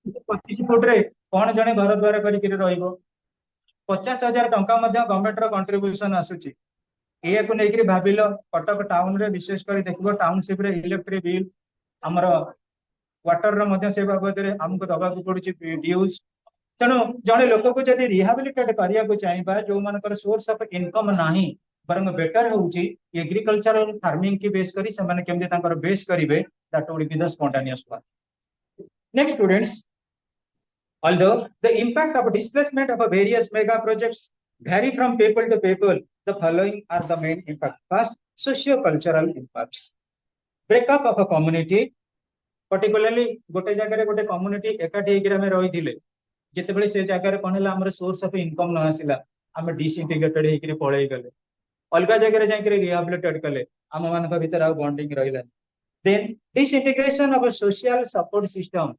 25 foot रे कौन जने घर द्वार करके रहिबो। 50,000 टंका गवर्नमेंट रो कंट्रीब्यूशन आसुची। को लेकर भाविल कटक टाउन रे विशेष कर देखो टाउनशिप रे इलेक्ट्रिक बिल आमर वाटर रो मध्य से बाबद रे हमको दबाक पड़ुची ड्यूज। तेणु जड़े लोक को जब रिहाबिलिटेट करने को चाहिए जो मानकर सोर्स ऑफ इनकम नाही बरं बेटर होउची एग्रीकल्चरल फार्मिंग की बेस करी से माने केमते तांकर बेस करिवे that would be the spontaneous one. Next students, although the impact of displacement of various mega projects vary from people to people, the following are the main impact. First, socio-cultural impacts. Breakup of a community, particularly गोटे जगह गोटे community एकाठी होकर आम रही जितेबाला से जगह कौन है आम सोर्स ऑफ इनकम न आसला आम डिसइंटीग्रेटेड होकर पलि गले अलग जगह जाकर रिहाबिलिटेट कले आम मान भर आ बॉन्डिंग रहा। Then disintegration of social support system.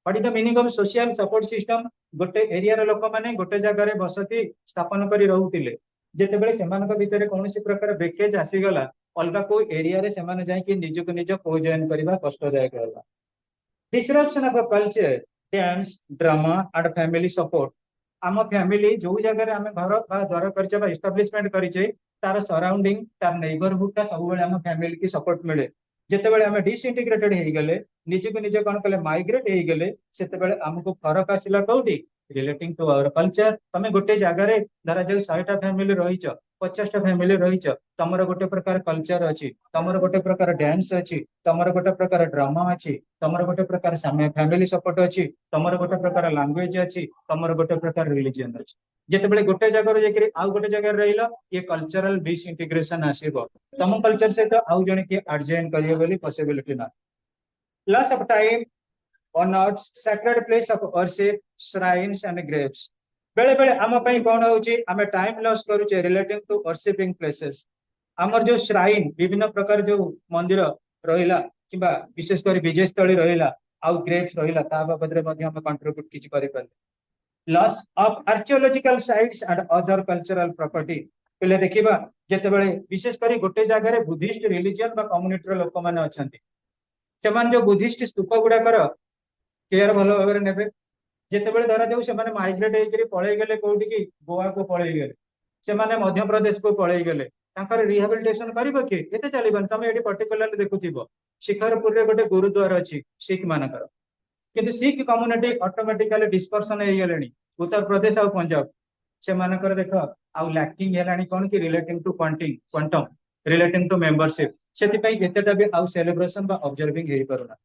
What is the meaning of social support system? गोटे एरिया लोक मैंने गोटे जगह बसती स्थापन कर रोते जितेबाला से भितर कौन प्रकार ब्रेकेज आसीगला अलग को एरिया से जाकि निजक निज को जॉइन करने कष्टदायक है। Disruption of culture, dance, drama and family support. आम फैमिली जो जगह आम घर द्वार कर एस्टाब्लिशमेंट करें तार सराउंडिंग तार नेबरहुड टा सब आम फैमिली की सपोर्ट मिले। जितेबाला आम डिसइंटीग्रेटेड हो गले निजक निज कौन कले माइग्रेट हो गले से आमको फरक आसला कौटी रिलेटिंग टू आवर कल्चर। तुम गोटे जगार धरा जो 100टा फैमिली रही 50टा फैमिली रही तमर गोटे प्रकार कल्चर अच्छी तमर गोटे प्रकार डांस अच्छी तमर गोटे प्रकार ड्रामा अच्छी तमर गोटे प्रकार फैमिली सपोर्ट अच्छी तमर गोटे प्रकार लैंग्वेज अच्छी तमर गोटे प्रकार रिलीजन अच्छी। जितेबाला गोटे जगह जाकर आउ गोटे जगह रहिला ये कल्चरल डिसइंटीग्रेशन आसीबो तम कल्चर सहित आउ जने कि एडजॉइन करियो बोली पॉसिबिलिटी ना। Loss of time on earth's sacred place of worship, shrines and graves. बेले बेले आम कौन होची आम टाइम लॉस करूचे रिलेटिंग टू वर्शिपिंग प्लेसेस। आमर जो श्राइन विभिन्न प्रकार जो मंदिर रहिला किबा विशेष कर विजय स्थली रहिला आउ ग्रेव्स रहिला ता बाबद रे मध्ये हम कंट्रीब्यूट किछि करि पाले। Loss of archaeological sites and other cultural property. पहले देखिबा जेतेबेले विशेष करी गोटे जगह रे बुद्धिस्ट रिलीजन बा कम्युनिटी लोक माने अछंती सेमान जो बुद्धिस्ट स्तूप गुडा कर केयर भल भाव ने जितेबाला धरा जाऊ से माइग्रेट होकर पलि गले कौटी की गोवा को पलि गले से मध्य प्रदेश को पलि गले रिहाबिलिटेशन कर किए चलना तुम ये पर्टिकुलर देखुव शिखरपुर रे गोटे गुरुद्वार अच्छी सिख मानकर किंतु सिख कम्युनिटी ऑटोमेटिकली डिस्पर्सन हो गले उत्तर प्रदेश और पंजाब से देख आउ लैकिंग है कौन कि relating to quantum relating to membership से भी आउ सेलिब्रेशन ऑब्जर्विंग हो पारुना।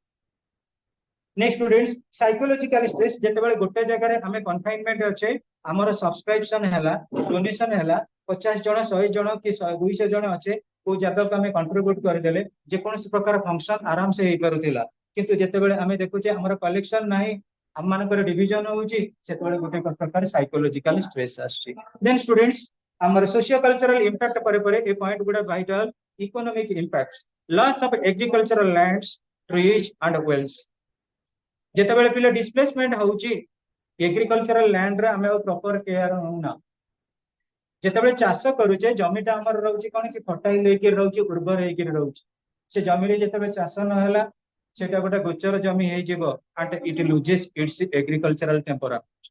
नेक्स्ट स्टूडेंट्स, साइकोलॉजिकल स्ट्रेस जेतेबेले गोटे जगह आमे कन्फाइनमेंट अच्छे आमर सब्सक्रिप्शन हैला डोनेशन हैला 50 जन 100 जन कि 200 जन अच्छे को जगह को आमे कंट्रीब्यूट कर देले जे कोन प्रकार फंक्शन आराम से हे करूथिला किंतु जेतेबेले आमे देखुचे हमर कलेक्शन नाही हम मानकर डिवीजन होउची सेतेबेले गोटे प्रकार साइकोलॉजिकल स्ट्रेस आछि। देन स्टूडेंट्स हमर सोशियो कल्चरल इंपैक्ट परे ए पॉइंट गुडा vital economic impacts. Loss of agricultural lands trees and wells. जितेबाला पिले डिस्प्लेसमेंट होउची एग्रीकल्चरल लैंड रे आमे प्रॉपर केयर होना जितेबाला चाष करूचे जमीटा हमर रहउची कोन कि फर्टाइल लेके रहउची उर्वर हेके रहउची से जमी रे जितेबाला चाष न हला सेटा गोटे गोचर जमी हे जिवो and it loses its agricultural temperament.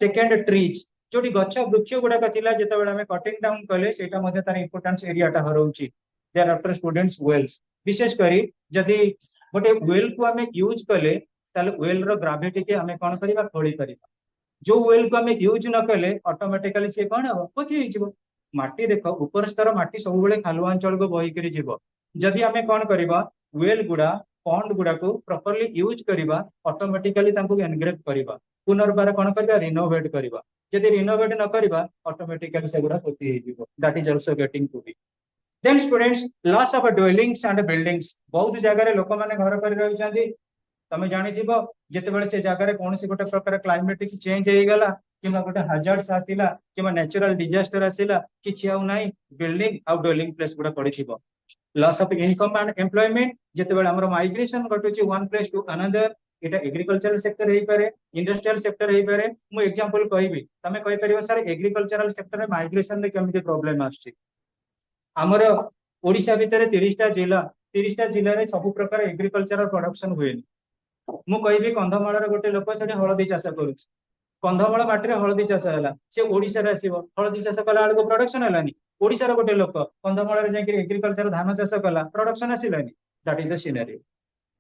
Second trees जोटी गछ वृक्ष गुडा कथिला जितेबाला आमे कटिंग डाउन कले सेटा मध्ये तार इंपोर्टेंस एरिया टा हरउची। देयर आफ्टर स्टूडेंट्स वेल्स विशेष करी जदी गोटे वेल को आमे यूज कले ताले वेल रो ग्रेविटी के हमें कौन करिबा खोली करिबा जो वेल को हमें यूज न कले ऑटोमेटिकली से कौन हो पची हिजबो माटी देखो ऊपर स्तर माटी सब बेले खालुआ अंचल को बही करी जीवो जदी हमें कौन करिबा वेल गुडा पॉन्ड गुडा को प्रॉपर्ली यूज करिबा ऑटोमेटिकली तांको एनग्रेव करिबा पुनर्बार कौन करिबा रिनोवेट करिबा जदी रिनोवेट न करिबा ऑटोमेटिकली से गुडा पची हिजबो that is also getting to be. Then students loss of dwellings and buildings. बहुत जगह रे लोक माने घर कर रहि छथि तमे जानि जीवो जेतेबेले से जगह कौन गोटे प्रकार क्लाइमेटिक चेंज हो गला कि गोटे हाजार्ड्स आसिला कि नेचुरल डिजास्टर आसिला कि आउ नाई बिल्डिंग आउ ड्वेलिंग प्लेस गुडा पड़िथिबो। Loss of income and employment जेतेबेले हमर माइग्रेशन घटुची वन प्लेस टू अनदर एटा एग्रीकल्चरल सेक्टर हेई पारे इंडस्ट्रियल सेक्टर हेई पारे मु एग्जांपल कहबी तमे कहि परिबो सर एग्रीकल्चरल सेक्टर में माइग्रेशन रे केमिति प्रॉब्लम आछि। हमर ओडिशा भितर 30टा जिला रे सब प्रकार एग्रीकल्चरल प्रोडक्शन हुएनी मु कहबी कंधमाल गोटे लोक से हलदी चाष कर कंधमाल माटी हलदी चाष है सी ओडिशा आसो हलदी चाष कला बेलू प्रोडक्शन है ओडिशार गोटे लोक कंधमाल एग्रीकल्चर धान चाष कला प्रोडक्शन आसलानी that is the scenario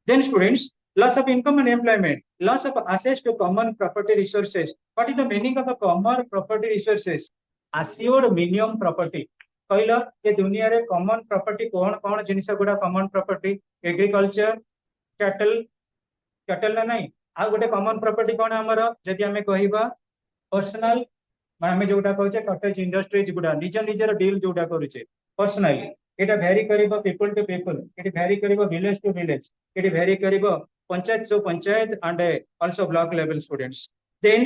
then students loss of income and employment loss of access to common property resources what is the meaning of a common property resources assured minimum property कहल ये दुनिया रे common property कौन कौन जिनिस गुड़ा common property agriculture cattle cattle ना नहीं आ गोटे कॉमन प्रॉपर्टी कौन हमर जदि हमें कहबा पर्सनल आम जोटा कहे कटेज इंडस्ट्रीज गुड़ा निज निजर डील जोटा करुचे पर्सनाली এটা ভ্যারি করিব পিপল টু পিপল এটি ভ্যারি করিব ভিলেজ টু ভিলেজ এটি ভ্যারি করিব panchayat so panchayat and also block level students then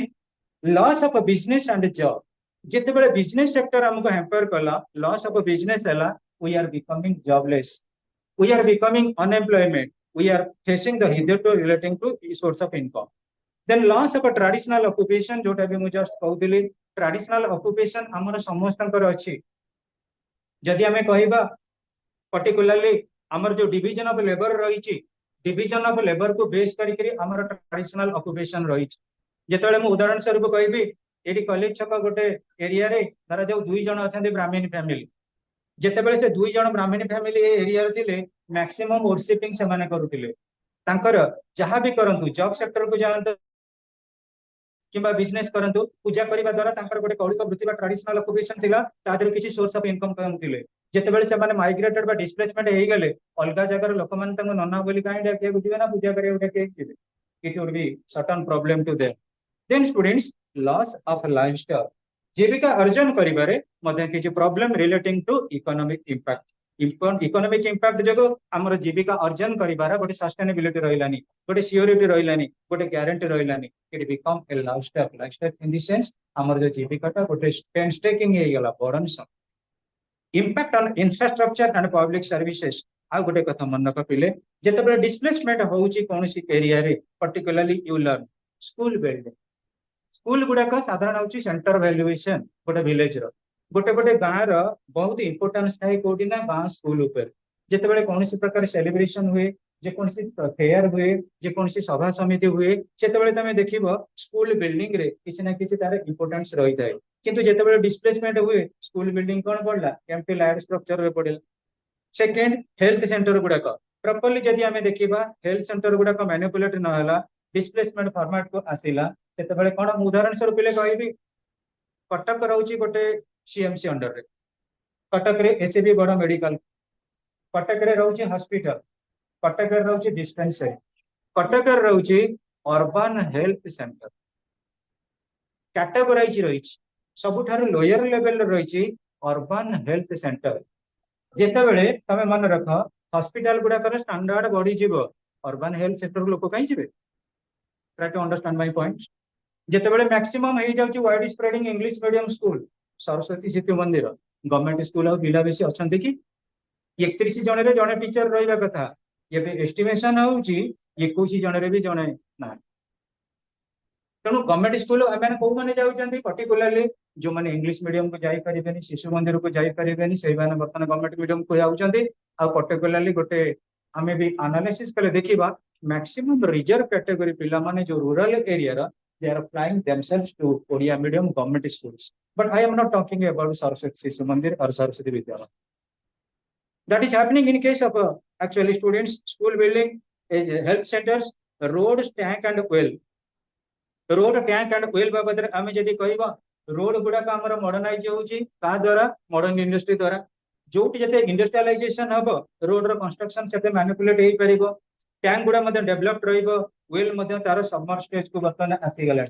loss of a business and a job जिते बड़े बिजनेस सेक्टर हमको हैम्पर कला लॉस ऑफ बिजनेस है we are becoming jobless we are becoming unemployment we are facing the hitherto relating to source of income then loss of a traditional occupation जोटा भी मु just कहउतली traditional occupation हमर समस्तंकर अछि जदि हमें कहबा पर्टिकुलरली हमर जो डिवीजन ऑफ लेबर रही डिवीजन ऑफ लेबर को बेस करके हमर ट्रेडिशनल ऑक्युपेशन रही जेतेबेले मु उदाहरण स्वरूप कहबी एटी कॉलेज छक गोटे एरिया रे धरा जो दुई जन अछंती ब्राह्मण फैमिली जेतेबेले से दुई जन ब्राह्मण फैमिली ए एरिया रे थिले मैक्सिमम वुडशिपिंग से माने करूतिले तांकर जहां भी करंतु जॉब सेक्टर को जानतो किंबा बिजनेस करंतु पूजा करिबा द्वारा तांकर गोटे कौलिक वृत्ति बा ट्रेडिशनल ऑक्युपेशन थिला तादर किछि सोर्स ऑफ इनकम करंतिले जेतेबेले से माने माइग्रेटेड बा डिस्प्लेसमेंट हेई गेले अलगा जगर लोक मान तंग नन्ना बोली काई डाके बुझिबे ना पूजा करे उठे के जिबे it would be certain problem to them then students loss of lifestyle जीविका अर्जन करिबारे मध्ये किछि problem relating to economic impact economic impact जगो हमर जीविका अर्जन करिबारा गोटे सस्टेनेबिलिटी रहिलानी गोटे सिक्योरिटी रहिलानी गोटे ग्यारंटी रहिलानी it become a lifestyle in the sense हमर जो जीविकाटा गोटे पेनस्टेकिंग हे गेला burden some impact on infrastructure and public services आ गोटे कथा मन रखिले जेतेबेले डिस्प्लेसमेंट होउची कोनसी एरिया रे particularly you learn school building school गुडाक साधारण होउची सेंटर वैल्यूएशन गोटे विलेज रो गोटे गोटे गाँव रो बहुत इंपोर्टेंस थाए कोठी ना गाँव स्कूल ऊपर जेतेबेले कोनसी प्रकार सेलिब्रेशन हुए जे कोनसी फेयर हुए जे कोनसी सभा समिति हुए सेतेबेले तमे देखिबो स्कूल बिल्डिंग रे किछि ना किछि तार इंपोर्टेंस रही थाए किंतु जेतेबेले डिस्प्लेसमेंट हुए स्कूल बिल्डिंग कोन पड़ला एम्प्टी लैंड स्ट्रक्चर रे पड़िला सेकंड हेल्थ सेंटर गुडाक प्रॉपर्ली जदि हमें देखिबा हेल्थ सेंटर गुडाक मैनिपुलेट न होला डिस्प्लेसमेंट फॉर्मेट को आसिला सेतेबेले कोन उदाहरण स्वरूप ले कहबी कटक रहउची गोटे सीएमसी अंडर रे कटक रे एसबी बड़ मेडिकल कटक रे रहउची हॉस्पिटल कटक रे रहउची डिस्पेंसरी कटक रे रहउची अर्बन हेल्थ सेंटर कैटेगराइज रही सबुठार लोयर लेवल रही अर्बन हेल्थ सेंटर जेतेबेले तमे मन रख हॉस्पिटल गुडाकर स्टैंडर्ड बढ़ी जीव अर्बन हेल्थ सेक्टर लोक कहीं जीवे try to understand my point जेतेबेले मैक्सिमम हो जाउची wide spreading English medium school Saraswati Shishu Mandir government school आ पिला बेसी अछंती कि 31 जन रे जने टीचर रहिबा कथा एबे एस्टिमेशन होउची 21 जन रे भी जने ना तेणु गवर्नमेंट स्कूल आम कौ मैंने जाऊँगी पर्टिकुलरली जो मैंने इंग्लिश मीडियम को जाई परिबेनी शिशु मंदिर को जाई परिबेनी से माने बर्तमान गवर्नमेंट मीडियम को जाउछंती आ पर्टिकुलरली गोटे आमे भी एनालिसिस कले देखिबा मैक्सिमम रिजर्व कैटेगरी पिला माने जो रूरल एरिया रा they are applying themselves to Odia medium government schools but I am not talking about Saraswati Shishu Mandir और सरस्वती विद्यालय that is happening in case of actually students school building health centers roads tank and well road tank and well बाबद आम जदि कहबा road गुड़ाक आमर modernise होउची का द्वारा मॉडर्न इंडस्ट्री द्वारा जोटी जते इंडस्ट्रियलाइजेशन हबो रोड रो कंस्ट्रक्शन सेते मैनिपुलेट हेई परिबो टैंक गुड़ा मध्ये डेवलप्ड रहइबो वेल मध्ये तार सबमर स्टेज को बर्तन आसी गला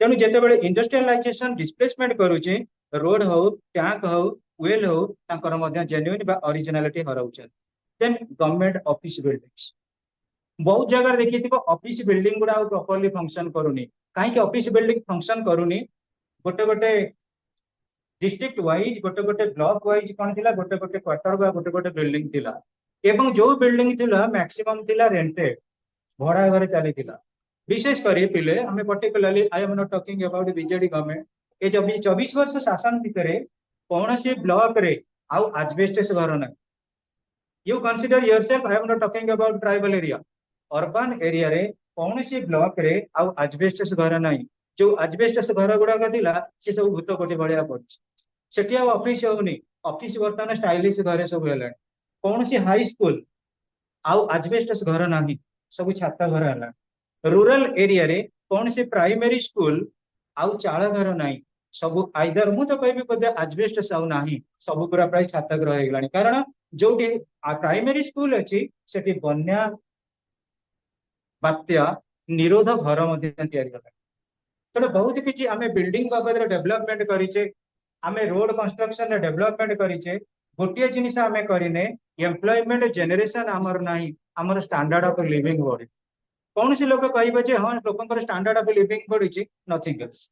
तेनु जते बेले इंडस्ट्रियलाइजेशन डिस्प्लेसमेंट करूची रोड हो टैंक हो वेल हो तांकर मध्ये जेन्युइन बा ओरिजिनलिटी हराउछ देन गवर्नमेंट ऑफिस बिल्डिंग्स बहुत जगह देखि ऑफिस बिल्डिंग गुड़ा प्रॉपर्ली फंक्शन करूनी कहीं ऑफिस बिल्डिंग फंक्शन करूनी गोटे गोटे डिस्ट्रिक्ट वाइज गोटे गोटे ब्लॉक वाइज कौन थिला गोटे गोटे क्वार्टर बा गोटे गोटे बिल्डिंग थिला एवं जो बिल्डिंग थिला मैक्सिमम थिला रेंटेड भड़ा घरे चली थिला विशेष करी पिले हमें particularly I am not talking about BJD government ए 24 वर्ष शासन भितर कौन से ब्लॉक रे आउ एस्बेस्टस घर ना you consider yourself I am not talking about tribal area urban area रे कौन सी ब्लॉक रे आउ आजबेस्टस घर नहीं जो आजबेस्टस घर गुड़ाक थिला से सब भूत कोठी भलिया पड़छ सेठी आ ऑफिस होउनी ऑफिस वर्तमान स्टाइलिश घरे सब हेलानी कौन सी हाई स्कूल आउ आजबेस्टस घर नहीं सब छाता घर है रूरल एरिया रे कौन से प्राइमरी स्कूल आउ चाल घर नहीं सब आइदर मु तो कहबी बोधे आजबेस्टस आउ नहीं सब पूरा प्राय छाता घर हो गलानी कारण जोटी प्राइमरी स्कूल अच्छी सेठी बन्या बात्या निरोध घर मध्य तैयारी कला तेणु बहुत किसी आम बिल्डिंग बाबद डेवलपमेंट करें आम रोड कंस्ट्रक्शन डेवलपमेंट करें गोटे जिनिस आम करें एम्प्लॉयमेंट जेनरेशन आमर ना आमर स्टैंडर्ड ऑफ लिविंग बढ़ी कौन सी लोग कहे हाँ लोक स्टैंडर्ड ऑफ लिविंग बढ़ी nothing else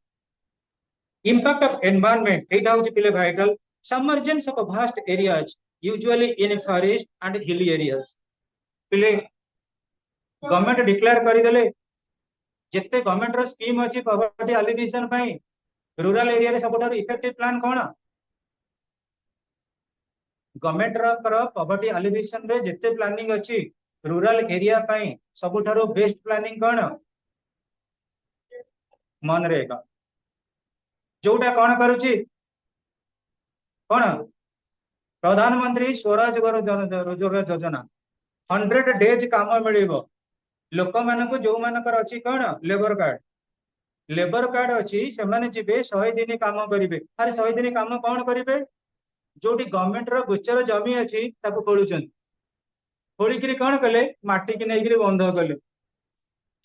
impact of environment एटा होची पिले vital submergence of vast areas usually in forest and hilly areas पिले गवर्नमेंट डिक्लेयर करदेले जिते गवर्नमेंट रो स्कीम अच्छी पॉवर्टी एलिमिनेशन रूरल एरिया रे सबुठारु इफेक्टिव प्लान कौन गवर्नमेंट रो पॉवर्टी एलिमिनेशन रे जिते प्लानिंग अच्छी रूरल एरिया सबुठारु बेस्ट प्लानिंग कौन मनरेगा जोटा कौन करुची कौन प्रधानमंत्री स्वरोजगार रोजगार योजना 100 डेज काम मिल लोक मान जो मानकर अच्छी कौन लेबर कार्ड अच्छी से माने जिबे 100 दिन काम करेंगे अरे 100 दिन काम कौन करेंगे जोटी गवर्नमेंट रो गोचर जमी अच्छी खोलुचन खोलिकी कौन कले माटी की नहीं बंध कले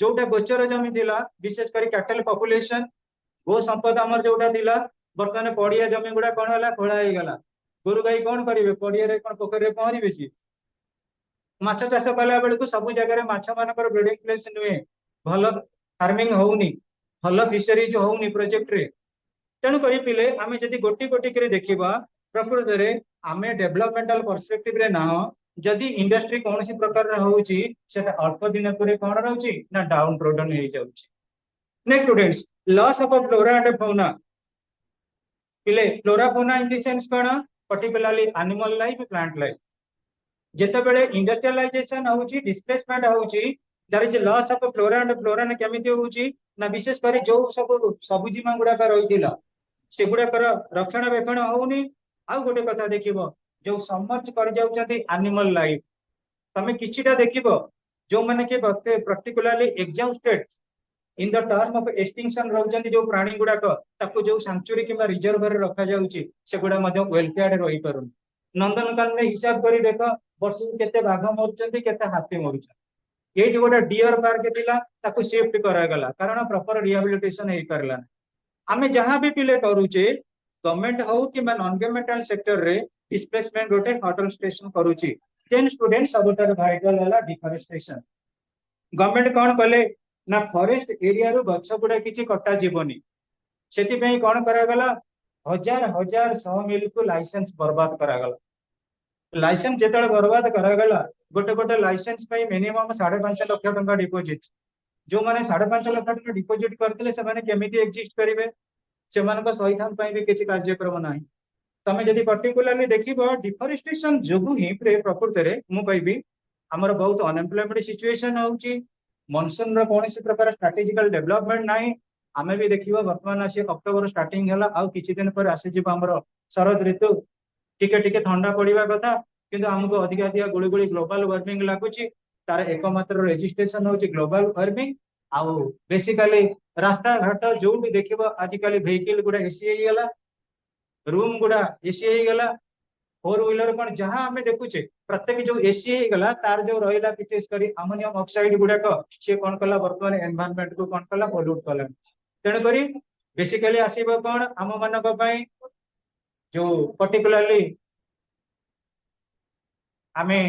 जोटा गोचर जमी थिला विशेष कर कैटल पॉपुलेशन गो संपद आमर जोटा थिला बर्तमान पड़िया जमी गुड़ा कौन है खोला हो गला गोरु गाई कौन करेंगे पड़िया कौन पोखर पहरबे सी माछ चाष कला बेलू सब जगह माछ मानकर ब्रीडिंग प्लेस नुहे भल फार्मिंग होउनी भल फिशरीज होउनी प्रोजेक्ट रे तेणु करी पिले आमे जदि गोटी गोटी करे देखिबा प्रकृत रे आमे डेवलपमेंटल पर्सपेक्टिव रे ना जदि इंडस्ट्री कौन सी प्रकार रे होउची सेटा अल्प दिन पर कौन रहउची ना डाउन ट्रोडन हो जाउची next students loss of flora and fauna पिले flora fauna in the sense कौन particularly animal life plant life जितेबले इंडस्ट्रियलाइजेशन होउची डिस्प्लेसमेंट होउची there is loss of flora and flora ने केमिति होउची ना विशेष कर जो सब सबुजीमा गुड़ाक रही से गुड़ाक रक्षणाबेक्षण होउनी आ गोटे कथा देखिबो जो समर्च कर जाउचंती एनिमल लाइफ तमे किछिटा देखिबो जो माने के particularly exhausted in the term of extinction रहउचंती जो प्राणी गुड़ाक ताकू जो सैंक्चुरी किबा रिजर्व रे रखा जाउची से गुडा मध्ये वेलफेयर रही परुन नंदनकानन रे हिसाब करी देखो वर्ष केते बाघ मरुचंती केते हाथी मरुचंती ये गोटे डियर पार्क थिला ताकू शिफ्ट करा गला कारण प्रॉपर रिहैबिलिटेशन हे करला आमे जहां भी पिले करूचे गवर्नमेंट हो कि नॉन गवर्नमेंटल सेक्टर रे डिस्प्लेसमेंट गोटे होटल स्टेशन करूची देन स्टूडेंट सबटर वाइटल वाला डिफॉरेस्टेशन गवर्नमेंट कौन कले ना फॉरेस्ट एरिया रो गछ गुडा किछि कटा जीवनी सेति पई कौन करा गला हजार हजार 100 मिल को लाइसेंस बर्बाद करा गला लाइसेंस जेतले बर्बाद करा गला गोटे गोटे लाइसेंस पे मिनिमम 5.5 लाख टका डिपोजिट जो माने 5.5 लाख टका डिपोजिट करथिले से माने केमिति एग्जिस्ट करिवे से मानको सहिथान पे भी किछि कार्यक्रम नाही तमे जदि पर्टिकुलरली देखिबो डिफॉरेस्टेशन जोगु ही प्रकृत रे मु कहबी हमर बहुत अनएम्प्लॉयमेंट सिचुएशन होउची मॉनसून रो कोनसी प्रकार स्ट्रेटेजिकल डेवलपमेंट नाही आमे भी देखिबो वर्तमान आसी अक्टोबर स्टार्टिंग हला आ किछि दिन पर आसी जिबो हमर शरद ऋतु टिके टिके ठंडा पड़िबा कथा किंतु हमको अधिक अधिक गुड़ी गुड़ी ग्लोबल वार्मिंग लगुची तार एकमात्र रेजिस्ट्रेशन होची ग्लोबल वार्मिंग आउ बेसिकली रास्ता घाट जो भी देखिबो आजिकली व्हीकल गुडा एसी हे गला रूम गुडा एसी हे गला फोर व्हीलर कोन जहां हमें देखुचे प्रत्येक जो एसी हे गला तार जो रहिला विशेष करी अमोनियम ऑक्साइड गुडा को से कोन कला वर्तमान एनवायरनमेंट को कोन कला पोल्यूट कला तेन करी बेसिकली आसीबो कोन हम मानक पई जो पर्टिकुलरली आमे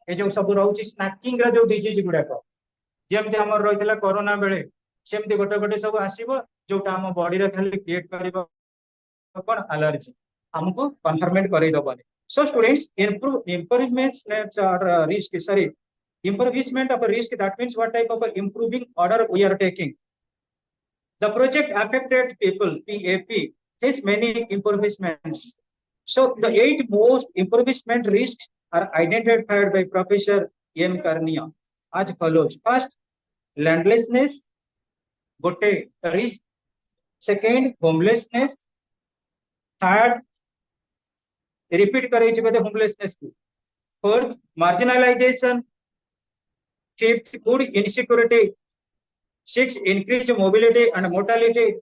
ए जो सब रहउची स्नैकिंग रा जो डिजीज गुडा को जेमते हमर रहितला कोरोना बेले सेमते गोटे गोटे सब आसीबो जोटा हम बॉडी रे खाली क्रिएट करबो कोन एलर्जी हमको कन्फर्मेंट करै दबनी so students improvements or risk sorry improvement of risk that means what type of improving order we are taking the project affected people PAP has many improvements so the 8 most improvement risks are identified by Professor M. Karnia as follows. First, लैंडलेसनेस गोटे risk, second homelessness, third repeat करे बोधे homelessness को, fourth marginalisation, fifth food insecurity, six increase mobility and mortality,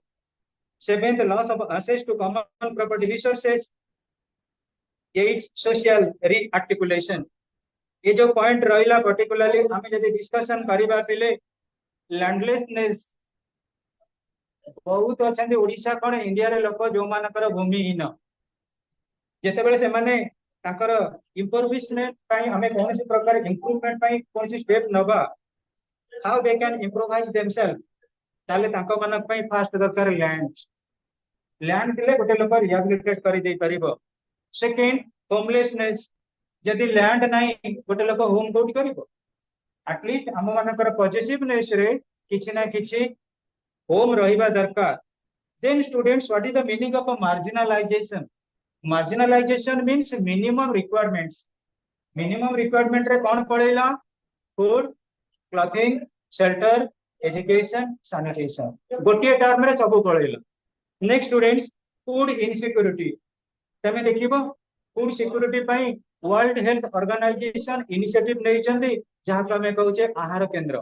seventh loss of access to common property resources, eight social rearticulation। ये जो point रहा particularly आम जब discussion करवा पिले लैंडलेसनेस बहुत अच्छा ओडिशा कौन इंडिया रे लोक जो मानकर भूमिहीन जितेबाला से माने ताकर इम्प्रूवमेंट पाई हमें कौन सी प्रकार इम्प्रूवमेंट पाई कौन सी स्टेप नबा, how they can improvise themself, ताले ताको मानक पाई फास्ट दरकार लैंड, लैंड दिले गोटे लोक रिहैबिलिटेट कर दे परिबो। सेकंड होमलेसनेस, जदि लैंड नाही गोटे लोक होम कोड करिवो, एटलीस्ट हम मानकर पॉजिटिवनेस रे किछि ना किछि होम रहिबा दरकार। Then students what is the meaning of marginalization? Marginalization means minimum requirements, minimum requirement रे कौन पड़ेला? Food, clothing, shelter, education, sanitation, गोटे टर्म रे सब पड़ेला। नेक्स्ट स्टूडेंट्स फूड इनसिक्योरिटी, तमे देखिबो फूड सिक्योरिटी पाई वर्ल्ड हेल्थ ऑर्गेनाइजेशन इनिशिएटिव नै जहाँ को हमें कहूचे आहार केंद्र।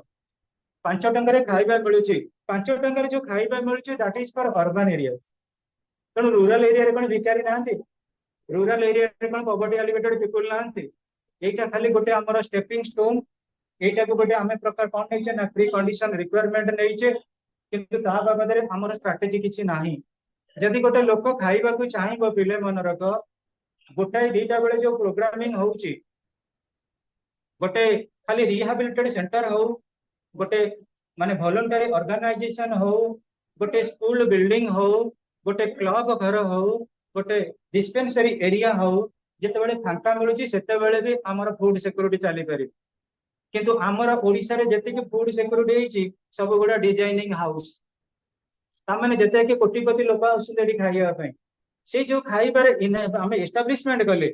5 टंका रे खाइबा मिलुची, 5 टंका रे जो खाइबा मिलुची that is for urban areas, तेणु रूरल एरिया रे कोन भिखारी नाहंती, रूरल एरिया रे कोन पॉवर्टी एलिवेटेड पीपल नाहंती। एटा खाली गोटे हमर स्टेपिंग स्टोन, एटा को गोटे हमें प्रकार कोन नैचे ना प्री कंडीशन रिक्वायरमेंट नैचे, किंतु ता बाबद रे हमर स्ट्रेटजी किछि नाही। जदि गोटे लोक खाइबा को चाहिबो पिले मन रख गोटाए दीटा बेले जो प्रोग्रामिंग होउची, गोटे खाली रिहैबिलिटेड सेंटर हो, गोटे माने वॉलंटरी ऑर्गेनाइजेशन हो, गोटे स्कूल बिल्डिंग हो, गोटे क्लब घर हो, गोटे डिस्पेंसरी एरिया हो, जेतेबेले फांका मिलुची सेतेबेले भी हमर फूड सिक्योरिटी चली पारि। किंतु हमर ओडिसा रे जेतिक फूड सिक्योरिटी हेची सब गुडा डिजाइनिंग हाउस, तामाने जेते के कोटिपति लोक आसुंते खाइबा पई, से जो खाइबार आम एस्टाब्लिशमेंट कले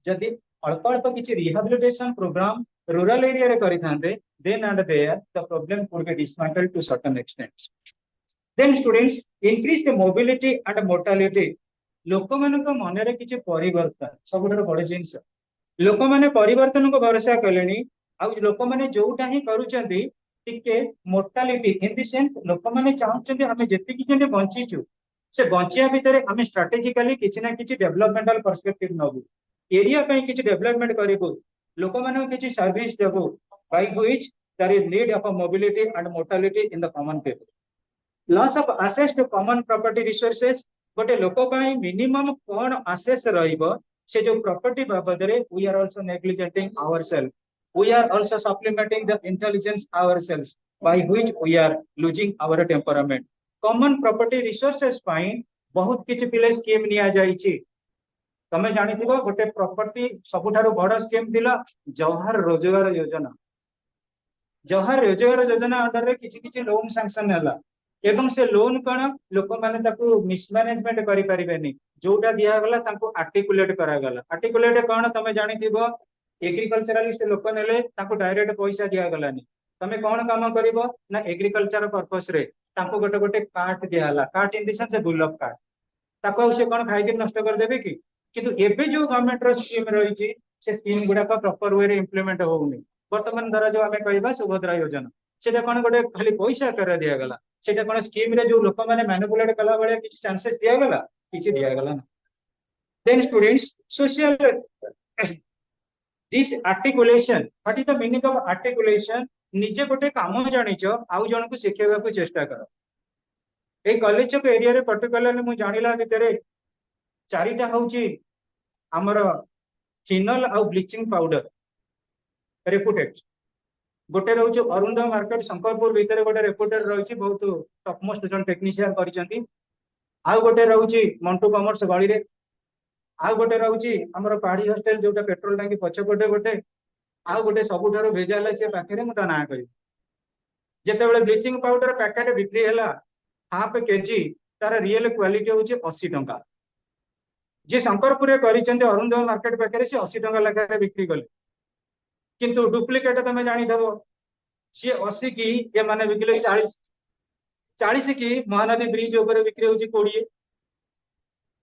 जदि अल्प अल्प किसी रिहैबिलिटेशन प्रोग्राम रूरल एरिया रे करि थांते, then and there the problem could be dismantled to certain extent. Then students increase the mobility and mortality, लोक मानक मन रे किछि परिवर्तन सबुठार बड़ जिंस, लोक माने परिवर्तन को भरोसा कलेनी, आ लोक माने जोटा ही करूचंती टिके मोर्टालिटी इन द सेंस लोक माने चाहउचंती हमें जेतिकी जेते बंचीचु से बंचिया भितर आम स्ट्राटेजिकली किसी ना किसी डेवलपमेंटल पर्सपेक्टिव नबू, एरिया पे किसी डेवलपमेंट करू, लोक मानक किसी सर्विस देबू by which there is need of mobility and mortality in the common people. Loss of access to common property resources, गोटे लोक पाई मिनिमम कोन एक्सेस रहइबो से जो प्रॉपर्टी बाबद रे we are also neglecting ourself, we are also supplementing the intelligence ourself by which we are losing our temperament. Common property resources पाई बहुत किछि पिले स्कीम निया जाईछि, तमे जानिथिबो गोटे प्रॉपर्टी सबुठारु बड़ स्कीम दिला जवाहर रोजगार योजना। जवाहर रोजगार योजना अंडर रे किछि किछि लोन सैंक्शन होला, एवं से लोन कण लोक माने ताकू मिसमैनेजमेंट करि परिबेनी, जोटा दिया गला ताकू आर्टिकुलेट करा गला। आर्टिकुलेट कण तमे जानिथिबो एग्रीकल्चरलिस्ट लोक नेले ताकू डायरेक्ट पैसा दिया गलानी, तमे कोन काम करिवो ना एग्रीकल्चर पर्पस रे ताको गोटे गोटे कार्ट दियाला, cart in the sense bullock cart, ताको से कोन खाइ के नष्ट कर देबे कि, किंतु एबे जो गवर्नमेंट रो स्कीम रहिछि से स्कीम गुडा का प्रॉपर वे रे इंप्लीमेंट होउनी। वर्तमान धरा जो हमें कहबा सुभद्रा योजना सेटा कोन गोटे खाली पैसा कर दिया गला, सेटा कोन स्कीम रे जो लोक माने मैनिपुलेट कला बळे किछि चांसेस दिया गला, किछि दिया गला ना। Then students social this articulation, what is the meaning of articulation? निजे गोटे काम जानिच आउ जन को शिखेबा को चेष्टा कर। ए कॉलेज को एरिया रे पर्टिकुलरली मु जानिला भितरे चारिटा होउची हमर फिनल आ ब्लीचिंग पाउडर रेपुटेड, गोटे रहउची अरुंधम मार्केट शंकरपुर भितरे गोटे रेपुटेड रहउची बहुत टॉप मोस्ट जन टेक्नीशियन करिसंती, आ गोटे रहउची मंटू कॉमर्स गली रे, आ गोटे रहउची हमर पहाड़ी हॉस्टल जोटा पेट्रोल टंकी पछपटे गोटे, आ गोटे सबुठारो भेजाल अछि पाखरे मु ता ना करी। जेतेबेले ब्लीचिंग पाउडर पैकेट बिक्री हैला हाफ केजी तार रियल क्वालिटी होची 80 टंका, जे शंकरपुर रे करिसंती अरुंधम मार्केट पाखरे से 80 टंका लगा बिक्री कले, किंतु डुप्लीकेट तमे जानि दबो सी 80 की ये माने बिकिले 40, 40 की महानदी ब्रिज ऊपर बिक्री होची 20।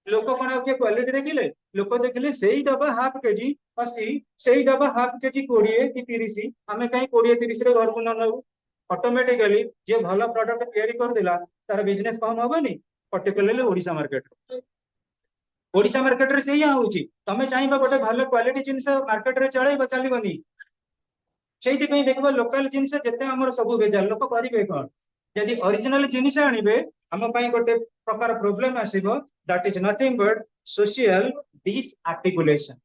लोक कौन आगे क्वालिटी देखिले, लोक देखिले सेई डबा हाफ केजी 80, सेई डबा हाफ केजी 20 कि 30, आमे कहीं 20-30 रे घर को न नउ। ऑटोमेटिकली जे भलो प्रोडक्ट तैयारी कर दिला तार बिजनेस कम होबनी, particularly Odisha market. Odisha market रे सेया होची, तमे चाहिबा गोटे भलो क्वालिटी जिंस मार्केट रे चलेबा चलीबनी। सेहिति पई देखबो लोकल जिंस जते हमर सब बेजार लोक करिवे कोन, यदि ओरिजिनल जिनिस आनिबे हम पई गोटे प्रकार प्रॉब्लम आसीबो, that is nothing but social disarticulation.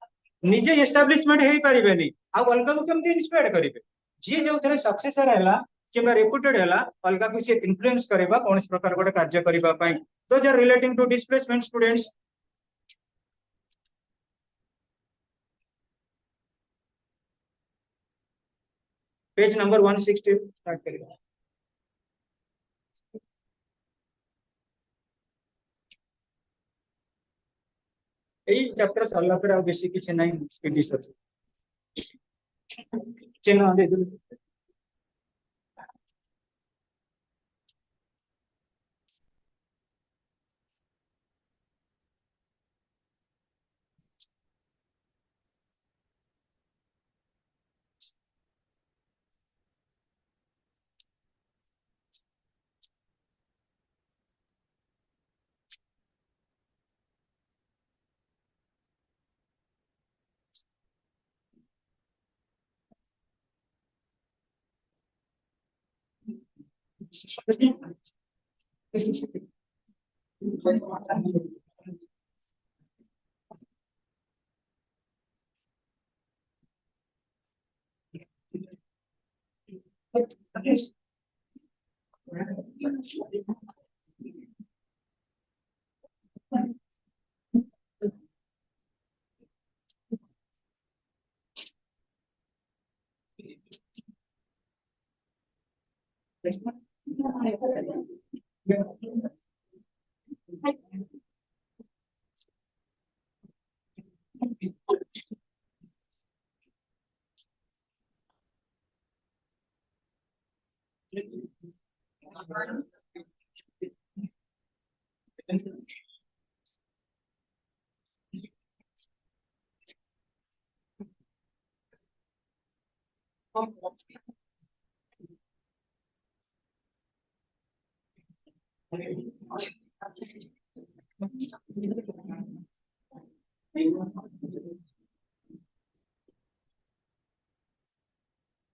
निजे एस्टैब्लिशमेंट हेई परिबेनी आ अलगा को केमति इंस्पायर करिवे। जे जो थरे सक्सेसर हैला किबा रेपुटेड हैला अलगा को से इन्फ्लुएंस करबा कोन प्रकार गोटे कार्य करबा पई। Those are relating to displacement students. Page number 160 start करिबा। एई चैप्टर सरला पर आ बेसी किछ नै स्पीडी सब चिन्ह दे दे।